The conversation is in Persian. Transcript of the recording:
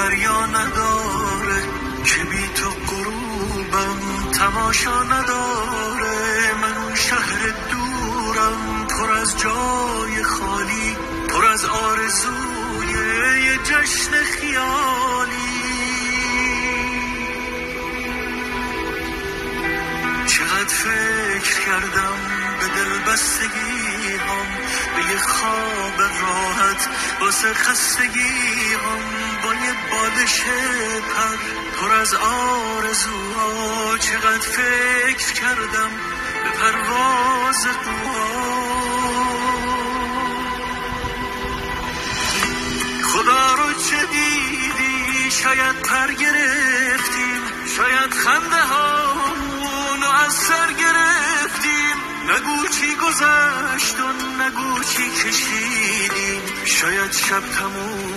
دریا نداره که بی تو غروبم تماشا نداره. من شهر دورم پر از جای خالی، پر از آرزوی یه جشن خیالی. چقدر فکر کردم به دل بستگی هم، به یه خواب راحت واسه خستگی هم، با یه بالش پر پر از آرزوها. چقدر فکر کردم به پرواز قوها. خدا رو چه دیدی؟ شاید پر گرفتیم، شاید خنده هامونو از سر گرفتیم. نگو چی گذشت و نگو چی کشیدیم، شاید شب تموم